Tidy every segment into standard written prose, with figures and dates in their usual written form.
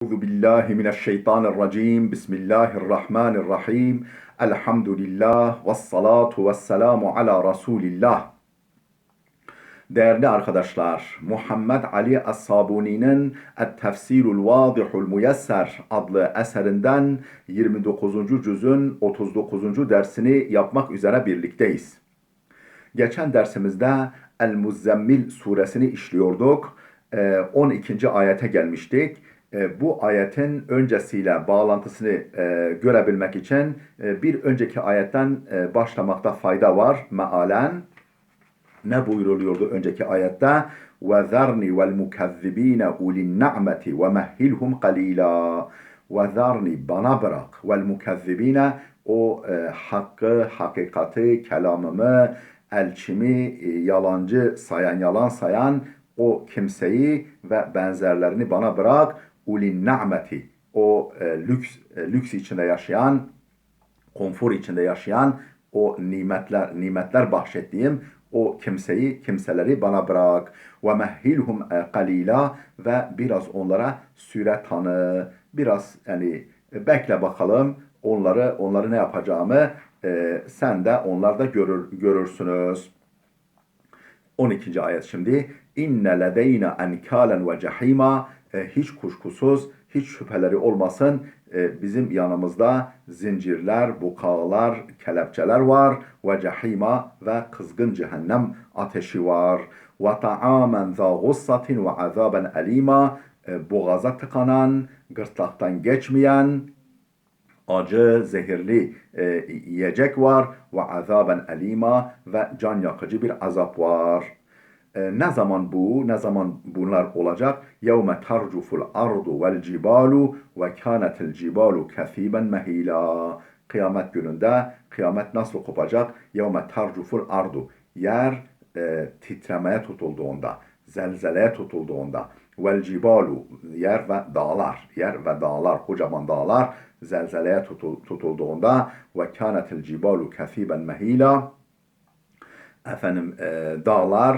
Euzu billahi mineşşeytanirracim. Bismillahirrahmanirrahim. Elhamdülillah ve salatu ve selamu ala Resulillah. Değerli arkadaşlar, Muhammed Ali Es-Sabuni'nin Et-Tefsirul Vadihul Muyesser adlı eserinden 29. cüzün 39. dersini yapmak üzere birlikteyiz. Geçen dersimizde El-Muzzemmil suresini işliyorduk. 12. ayete gelmiştik. Bu ayetin öncesiyle bağlantısını görebilmek için bir önceki ayetten başlamakta fayda var. Mealen ne buyuruluyordu önceki ayette? وَذَرْنِ وَالْمُكَذِّب۪ينَ اُلِي النَّعْمَةِ وَمَهِّلْهُمْ قَل۪يلًا وَذَرْنِ bana bırak وَالْمُكَذِّب۪ينَ o hakkı, hakikati, kelamımı, elçimi yalancı sayan, yalan sayan o kimseyi ve benzerlerini bana bırak. Ulin na'meti o lüks içinde yaşayan, konfor içinde yaşayan, o nimetler bahşettiğim o kimseleri bana bırak. Ve mehhilhum qalila ve biraz onlara süre tanı. Biraz bekle bakalım onları ne yapacağımı sen de onlar da görürsünüz. 12. ayet şimdi. İnne ledeyna enkalen ve cehima hiç kuşkusuz, hiç şüpheleri olmasın bizim yanımızda zincirler, bukağılar, kelepçeler var ve cehima ve kızgın cehennem ateşi var. Ve ta'amen za gussatin ve azaben elima boğaza tıkanan, gırtlaktan geçmeyen, acı, zehirli yiyecek var ve azaben elima ve can yakıcı bir azap var. Ne zaman bunlar olacak? يَوْمَ تَرْجُفُ الْأَرْضُ وَالْجِبَالُ وَكَانَتِ الْجِبَالُ كَثِيبًا مَهِيلًا Kıyamet gününde, kıyamet nasıl kopacak? يَوْمَ تَرْجُفُ الْأَرْضُ Yer titremeye tutulduğunda, zelzeleye tutulduğunda, وَالْجِبَالُ yer ve dağlar, kocaman dağlar zelzeleye tutulduğunda وَكَانَتِ الْجِبَالُ كَثِيبًا مَهِيلًا dağlar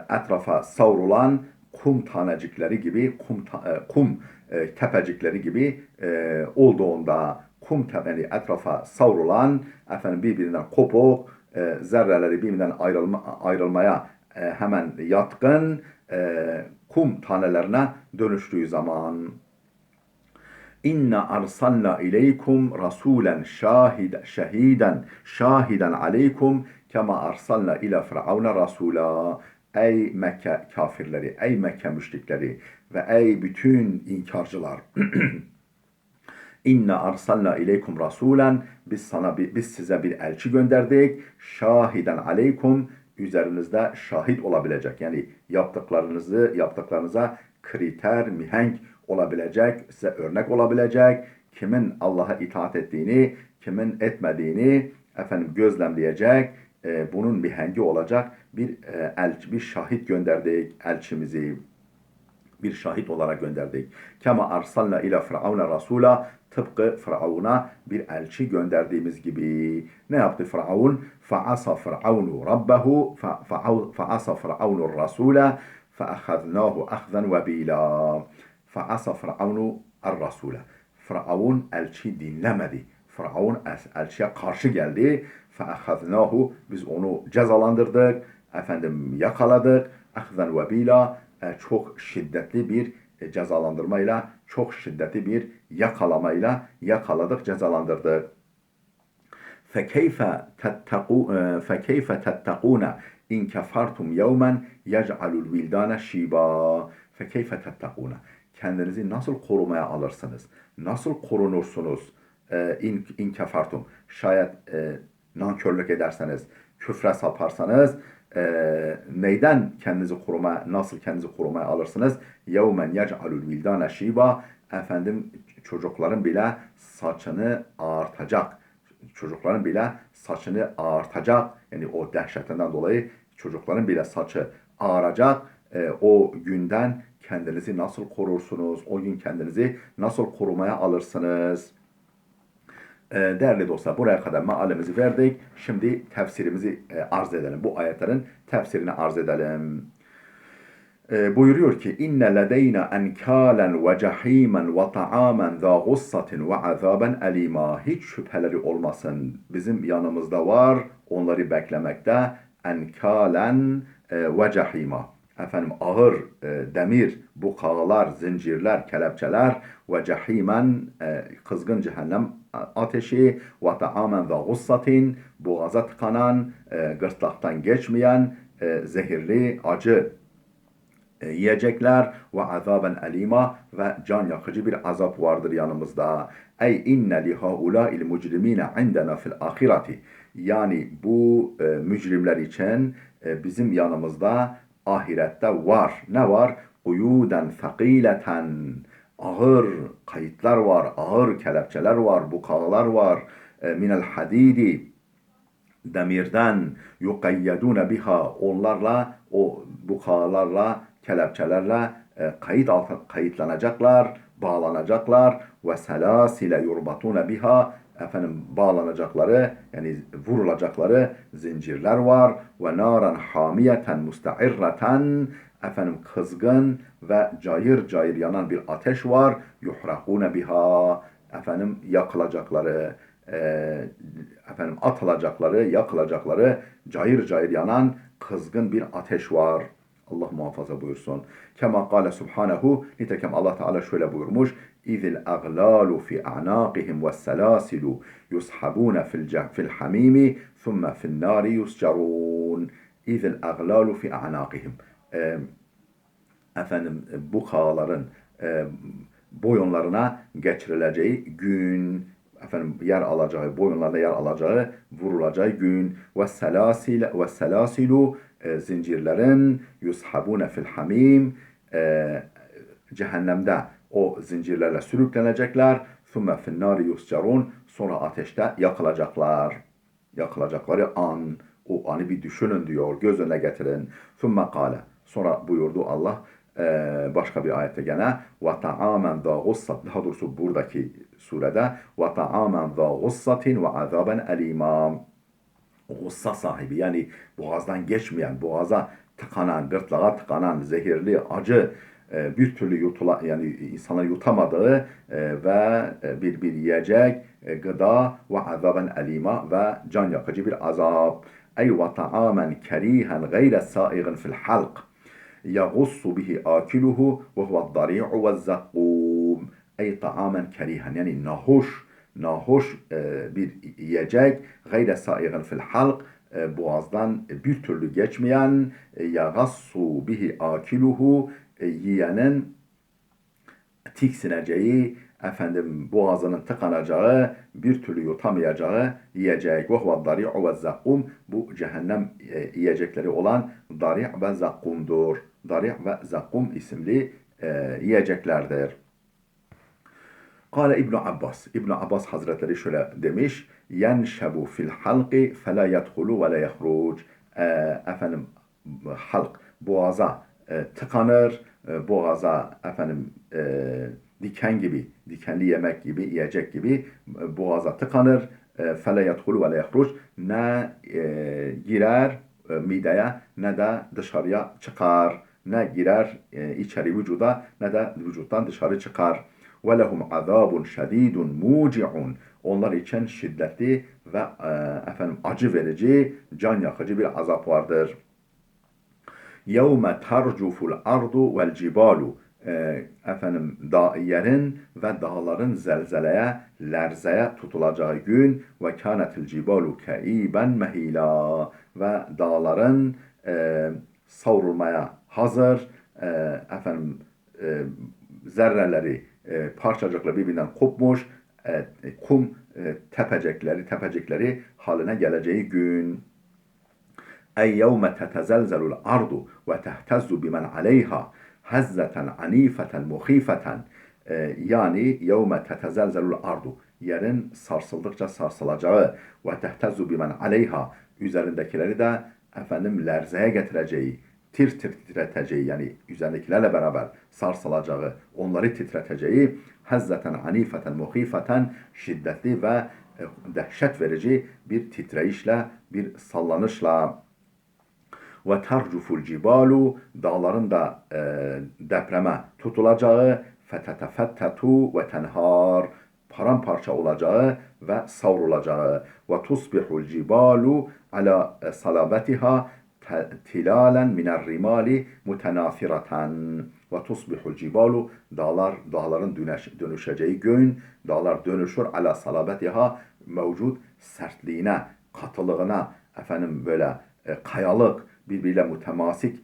etrafa savrulan kum tanecikleri gibi, kum tepecikleri gibi olduğunda, kum tepeli etrafa savrulan, birbirinden kopuk, zerreleri birbirinden ayrılmaya hemen yatkın kum tanelerine dönüştüğü zaman İnna arsalna ileykum rasulen şahiden aleykum kema arsalna ila firavuna rasula. Ey Mekke kafirleri, ey Mekke müşrikleri ve ey bütün inkarcılar. İnna arsalna ileykum rasulen biz size bir elçi gönderdik. Şahiden aleykum üzerinizde şahit olabilecek. Yani yaptıklarınıza kriter, mihenk olabilecek, size örnek olabilecek, kimin Allah'a itaat ettiğini, kimin etmediğini gözlemleyecek, bunun mihengi olacak bir şahit gönderdik, elçimizi bir şahit olarak gönderdik. Kema arsalna ila firavuna rasula tıpkı Firavun'a bir elçi gönderdiğimiz gibi. Ne yaptı Firavun? Fa'asa firavunu rabbehu fa'asa firavunu rasula fa'akhadnahu ahzan vebila. Fa'asa firavunu ar-rasula. Firavun elçi dinlemedi. Firavun elçiye karşı geldi. Fa'akhadnahu biz onu cezalandırdık. Yakaladık. Ahzan vebila çok şiddetli bir cezalandırmayla, çok şiddetli bir yakalamayla yakaladık, cezalandırdık. فَكَيْفَ تَتَّقُونَ اِنْ كَفَرْتُمْ يَوْمًا يَجْعَلُ الْوِلْدَانَ شِيبًا فَكَيْفَ تَتَّقُونَ Kendinizi nasıl korumaya alırsınız? Nasıl korunursunuz? İn kefartum. Şayet nankörlük ederseniz, küfre saparsanız, neyden nasıl kendinizi korumaya alırsınız? Yevmen yec'alul vildane şiba çocukların bile saçını ağartacak. Çocukların bile saçını ağartacak. Yani o dehşetinden dolayı çocukların bile saçı ağaracak. O günden kendinizi nasıl korursunuz? O gün kendinizi nasıl korumaya alırsınız? Değerli dostlar, buraya kadar mealimizi verdik. Şimdi tefsirimizi arz edelim. Bu ayetlerin tefsirini arz edelim. buyuruyor ki inne ledeyna enkalen ve cehimen ve ta'amen za gussatin ve azaben elima. Hiç şüpheleri olmasın. Bizim yanımızda var. Onları beklemekte. Enkalen ve cehima. Efendim ağır demir, bukalar, zincirler, kelepçeler ve cehimen kızgın cehennem ateşi ve ta'amen za gussatin boğaza tıkanan, gırtlaktan geçmeyen zehirli, acı yiyecekler ve azaben elima ve can yakıcı bir azap vardır yanımızda. Ey inne li haulâil mucrimîne indena fil ahireti. Yani bu mücrimler için bizim yanımızda ahirette var. Ne var? Uyuden thakileten. Ağır kayıtlar var, ağır kelepçeler var, bukağılar var. Minel hadidi demirden yukayyedune biha onlarla o bukağılarla kelepçelerle kayıtlanacaklar, bağlanacaklar ve selasile yurbatune biha efendim bağlanacakları yani vurulacakları zincirler var ve naran hamiyeten musta'irreten efendim kızgın ve cayır cayır yanan bir ateş var yuhrakune biha efendim yakılacakları efendim atılacakları, yakılacakları, cayır cayır yanan kızgın bir ateş var. Allah muhafaza buyursun. Kema kâle subhanehu, nitekim Allah Teala şöyle buyurmuş. İzil aglalu fi a'naqihim ve selasilu yushabune fil hamimi thumme fil nari yuscarun. İzil aglalu fi a'naqihim. Efendim bu kağaların boyunlarına geçirileceği gün, efendim yer alacağı, boyunlarına yer alacağı, vurulacağı gün ve selasilu zincirlerin yushabune fil hamim cehennemde o zincirlerle sürüklenecekler. Thumme fin nari yuscarun sonra ateşte yakılacaklar. Yakılacakları an, o anı bir düşünün diyor, göz önüne getirin. Thumme kâle sonra buyurdu Allah başka bir ayette gene ve ta'amen da gussat daha doğrusu buradaki surede ve ta'amen da gussatin ve azaben elima gussa sahibi yani boğazdan geçmeyen boğaza tıkanan gırtlağa tıkanan zehirli acı bir türlü yani insanlar yutamadığı ve bir yiyecek gıda ve azaben elima ve can yakıcı bir azap ey ve ta'amen kerihen gayre saigen fil halq يغص به آكله وهو الضريع والزقوم ey taamen kerihen yani nahoş bir yiyecek gayre saigen fil halk boğazdan bir türlü geçmeyen yagassu bihi akiluhu yiyenin tiksineceği efendim boğazının tıkanacağı bir türlü yutamayacağı yiyecek ve huve dari'u ve zakkum bu cehennem yiyecekleri olan dari' ve zakkumdur. Dari' ve zakkum isimli yiyeceklerdir. Kale İbn Abbas. İbn Abbas Hazretleri şöyle demiş. Yenşebu fil halqi fe la yedhulu ve la yahruc. Efendim halk boğaza tıkanır. Boğaza efendim diken gibi, dikenli yemek gibi, yiyecek gibi boğaza tıkanır. Fe la yedhulu ve la yahruc. Ne girer mideye ne de dışarıya çıkar. Ne girer içeri vücuda ne de vücuttan dışarı çıkar. وَلَهُمْ عَذَابٌ شَد۪يدٌ مُوجِعٌ onlar için şiddetli ve efendim acı verici, can yakıcı bir azap vardır. يَوْمَ تَرْجُفُ الْأَرْضُ وَالْجِبَالُ efendim yerin ve dağların zelzeleye, lerzeye tutulacağı gün ve kânetil cibalu keiben mehila ve dağların savrulmaya hazır efendim zerreleri parçacıkla birbirinden kopmuş kum tepecikleri haline geleceği gün. Ey yevme tetezelzelul ardu ve tehtezzu bimen aleyha hezzeten anifeten muhifeten yani yevme tetezelzelul ardu yerin sarsıldıkça sarsılacağı ve tehtezzu bimen aleyha üzerindekileri de efendim lerzeye getireceği titreteceği yani üzerindekilerle beraber sarsılacağı, onları titreteceği hezzeten anifeten muhifeten şiddetli ve dehşet verici bir titreyişle, bir sallanışla Ve tercuful cibalu, dağların da depreme tutulacağı, fetetefettetu ve tenhar, paramparça olacağı ve savrulacağı. Ve tusbihul cibalu ala salabetiha tilalen minel rimali mutenafireten. Ve tusbihul cibalu, dağların dönüşeceği gün, dağlar dönüşür ala salabetiha, mevcut sertliğine, katılığına, böyle kayalık, birbiriyle mütemasik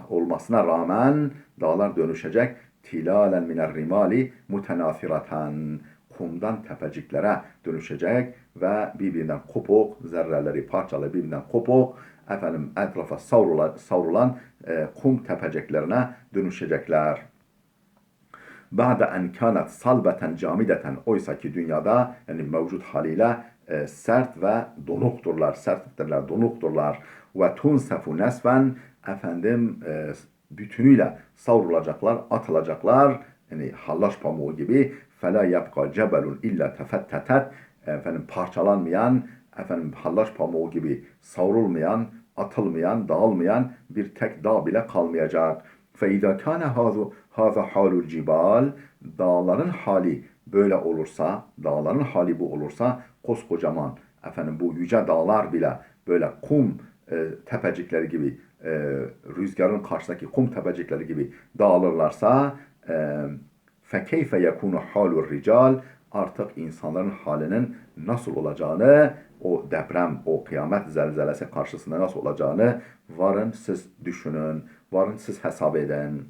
olmasına rağmen dağlar dönüşecek. Tilalen minel rimali mutenafireten, kumdan tepeciklere dönüşecek ve birbirinden kopuk, zerreleri parçalı birbirinden kopuk, etrafa savrulan kum tepeciklerine dönüşecekler. Ba'de en kânet salbeten camideten, oysa ki dünyada yani mevcut haliyle sert ve donukturlar, serttirler, donukturlar. Ve tunsefu nesfen, bütünüyle savrulacaklar, atılacaklar, yani hallaç pamuğu gibi. Fela yapka cebelun illa tefettetet, parçalanmayan, hallaç pamuğu gibi savrulmayan, atılmayan, dağılmayan bir tek dağ bile kalmayacak. فَاِذَا كَانَ هَذَا حَالُ الْجِبَالِ, dağların hali böyle olursa, dağların hali bu olursa, koskocaman, bu yüce dağlar bile böyle kum tepecikleri gibi, rüzgarın karşısındaki kum tepecikleri gibi dağılırlarsa, فَكَيْفَ يَكُونُ حَالُ الرِّجَالِ, artık insanların halinin nasıl olacağını, o deprem, o kıyamet zelzelesi karşısında nasıl olacağını varın siz düşünün, varın siz hesap edin.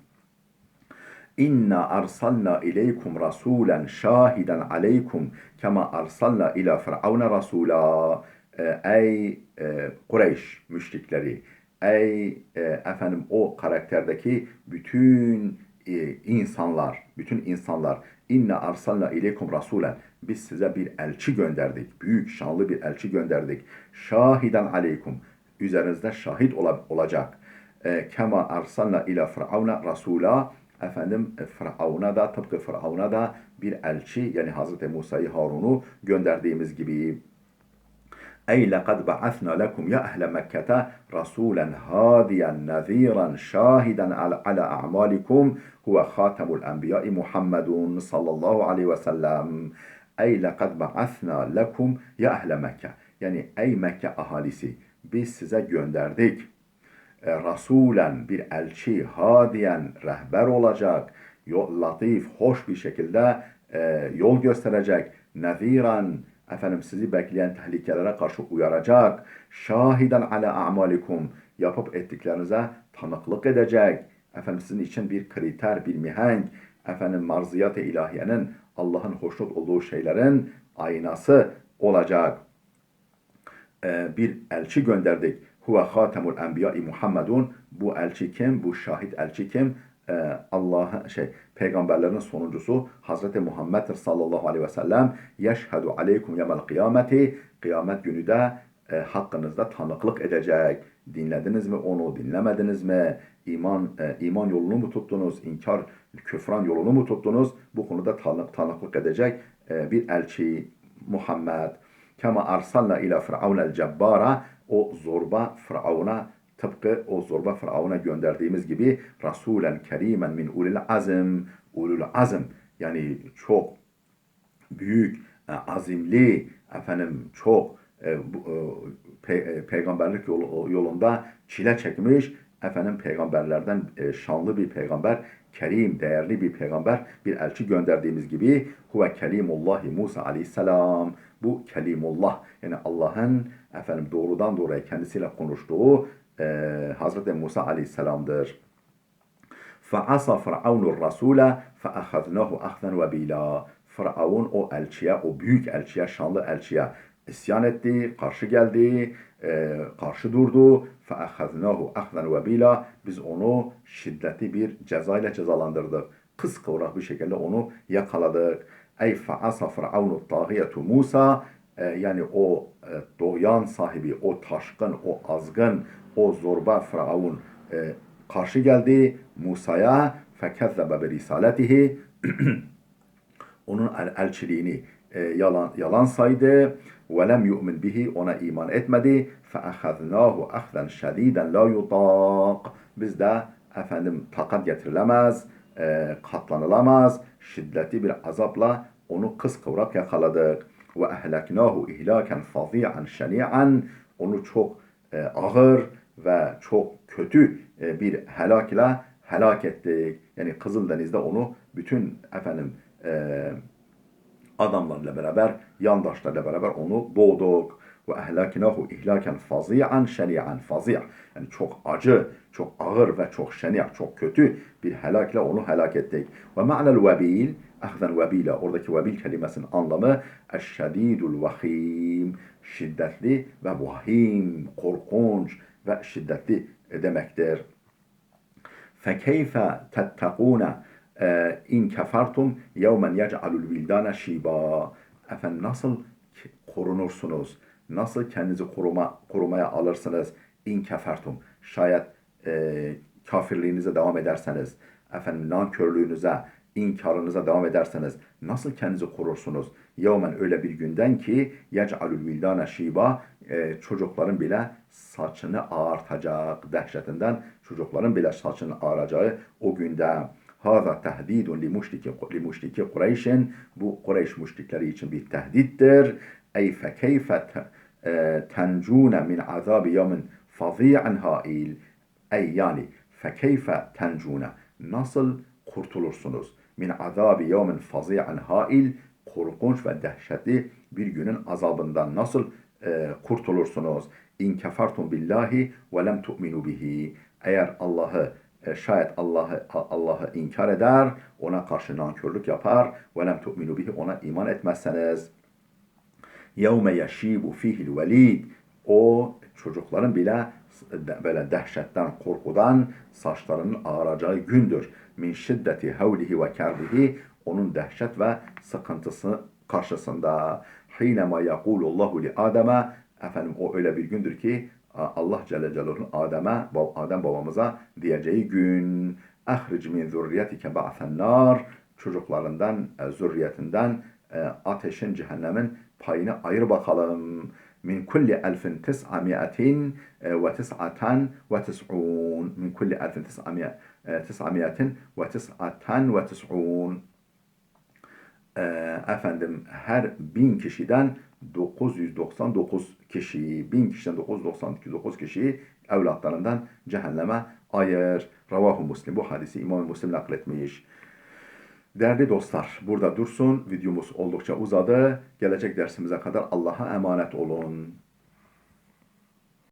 İnna arsalna ileykum rasulen şahiden aleykum kema arsalna ila firavuna rasula. Ey Kureyş müşrikleri, ey o karakterdeki bütün insanlar, inna arsalna ileykum rasulen, biz size bir elçi gönderdik, büyük şanlı bir elçi gönderdik. Şahiden aleykum, üzerinizde şahit olacak. Kema arsalna ila firavuna rasula, Firavun'a da, tıpkı Firavun'a da bir elçi, yani Hazreti Musa'yı, Harun'u gönderdiğimiz gibi. Ey lekad ba'athna lekum ya ehle Mekke'te rasulen hadiyen neziren şahiden ala a'malikum huve khatemul enbiyai Muhammedun sallallahu aleyhi ve sellem. Ey lekad ba'athna lekum ya ehle Mekke, yani ey Mekke ahalisi, biz size gönderdik rasulen, bir elçi, hadiyen, rehber olacak, latif, hoş bir şekilde yol gösterecek, neziren, sizi bekleyen tehlikelere karşı uyaracak, şahiden ala a'malikum, yapıp ettiklerinize tanıklık edecek, sizin için bir kriter, bir mihenk, marziyat-ı ilahiyenin, Allah'ın hoşnut olduğu şeylerin aynası olacak. Bir elçi gönderdik. Huve hatemul enbiyai Muhammedun. Bu elçi kim? Bu şahit elçi kim? Peygamberlerin sonuncusu Hazreti Muhammed sallallahu aleyhi ve sellem. Yeşhedü aleykum yemel kıyameti. Kıyamet günü de hakkınızda tanıklık edecek. Dinlediniz mi onu? Dinlemediniz mi? İman yolunu mu tuttunuz? İnkar, küfran yolunu mu tuttunuz? Bu konuda tanıklık edecek bir elçi Muhammed. Kema arsalna ila firavunel cebbara, o zorba Firavun'a, tıpkı o zorba Firavun'a gönderdiğimiz gibi rasulen kerimen min ulul azm, ulul azm, yani çok büyük, azimli, çok peygamberlik yolunda çile çekmiş, peygamberlerden şanlı bir peygamber, kerim, değerli bir peygamber, bir elçi gönderdiğimiz gibi huve kelimullahi Musa aleyhisselam. Bu kelimullah, yani Allah'ın doğrudan doğruya kendisiyle konuştuğu Hazreti Musa aleyhisselamdır. فَعَصَى فِرْعَوْنُ الرَّسُولَ فَأَخَذْنَاهُ أَخْذًا وَبِيلًا. Firavun o elçiye, o büyük elçiye, şanlı elçiye isyan etti, karşı geldi, karşı durdu. فَأَخَذْنَاهُ أَخْذًا وَبِيلًا. Biz onu şiddetli bir ceza ile cezalandırdık. Kıskıvrak bir şekilde onu yakaladık. Ey fa'asa firavunu tağiyetu Musa, yani o doğyan sahibi, o taşkın, o azgın, o zorba Firavun karşı geldi Musa'ya, fekezzebe bi risaletihi, onun elçiliğini yalan saydı. وَلَمْ يُؤْمِنْ bihi, ona iman etmedi. فَأَخَذْنَاهُ أَخْذًا شَد۪يدًا لَا يُطَاقٍ. Biz de takat getirilemez, katlanılamaz, şiddetli bir azapla onu kıskıvrak yakaladık. وَأَهْلَكْنَاهُ اِهْلَاكًا فَظ۪يعًا شَن۪يعًا. Onu çok ağır ve çok kötü bir helak ile helak ettik. Yani Kızıldeniz'de onu bütün adamlarla beraber, yandaşlarla beraber onu boğduk. Ve ehlakinahu ihlaken fazi'an şeni'an. Fazi' yani çok acı, çok ağır ve çok şeni', çok kötü bir helakle onu helak ettik. Ve ma'nel vebil, ahzen vebile, oradaki vebil kelimesinin anlamı eşşedidul vahim, şiddetli ve vahim, korkunç ve şiddetli demektir. فَكَيْفَ تَتَّقُونَ in kefertum yevmen yec'alul vildane şiba. Efendim nasıl korunursunuz? Nasıl kendinizi korumaya alırsınız? İn kefertum. Şayet kafirliğinize devam ederseniz, nankörlüğünüze, inkarınıza devam ederseniz nasıl kendinizi korursunuz? Yevmen, öyle bir günden ki yec'alul vildane şiba, çocukların bile saçını ağartacak dehşetinden, çocukların bile saçını ağaracağı o günde. Hâzâ tehdîdun li müşriki Kureyş'in. Bu Kureyş müşrikleri için bir tehdittir. Ey fekeyfe tencûne min azâbi yevmin fazî'an hâil. Ey yani fekeyfe tencûne. Nasıl kurtulursunuz? Min azâbi yevmin fazî'an hâil. Korkunç ve dehşetli bir günün azabından nasıl kurtulursunuz? İn kefertum billahi ve lem tu'minu bihi. Eğer şayet Allah'ı inkar eder, ona karşı nankörlük yapar, ve lem tu'minu bihi, ona iman etmezseniz. Yevme yeşibu fihil velid. O çocukların bile böyle dehşetten, korkudan saçlarının ağaracağı gündür. Min şiddeti havlihi ve kerbihi, onun dehşet ve sıkıntısı karşısında. Hinema yekulullahu li Adem'e, o öyle bir gündür ki Allah Celle Celaluhu'nun Adem babamıza diyeceği gün. Ehric min zürriyetike ba'fen nar. Çocuklarından, zürriyetinden ateşin, cehennemin payını ayır bakalım. Min kulli elfin tis'amiyetin ve tis'aten ve tis'un. Min kulli elfin tis'amiyetin ve tis'aten ve tis'un. Her 1000 kişiden 999 kişiyi, 1000 kişiden 999 kişiyi evlatlarından cehenneme ayır. Ravahu Muslim. Bu hadisi İmam Müslim nakletmiş. Değerli dostlar, burada dursun. Videomuz oldukça uzadı. Gelecek dersimize kadar Allah'a emanet olun.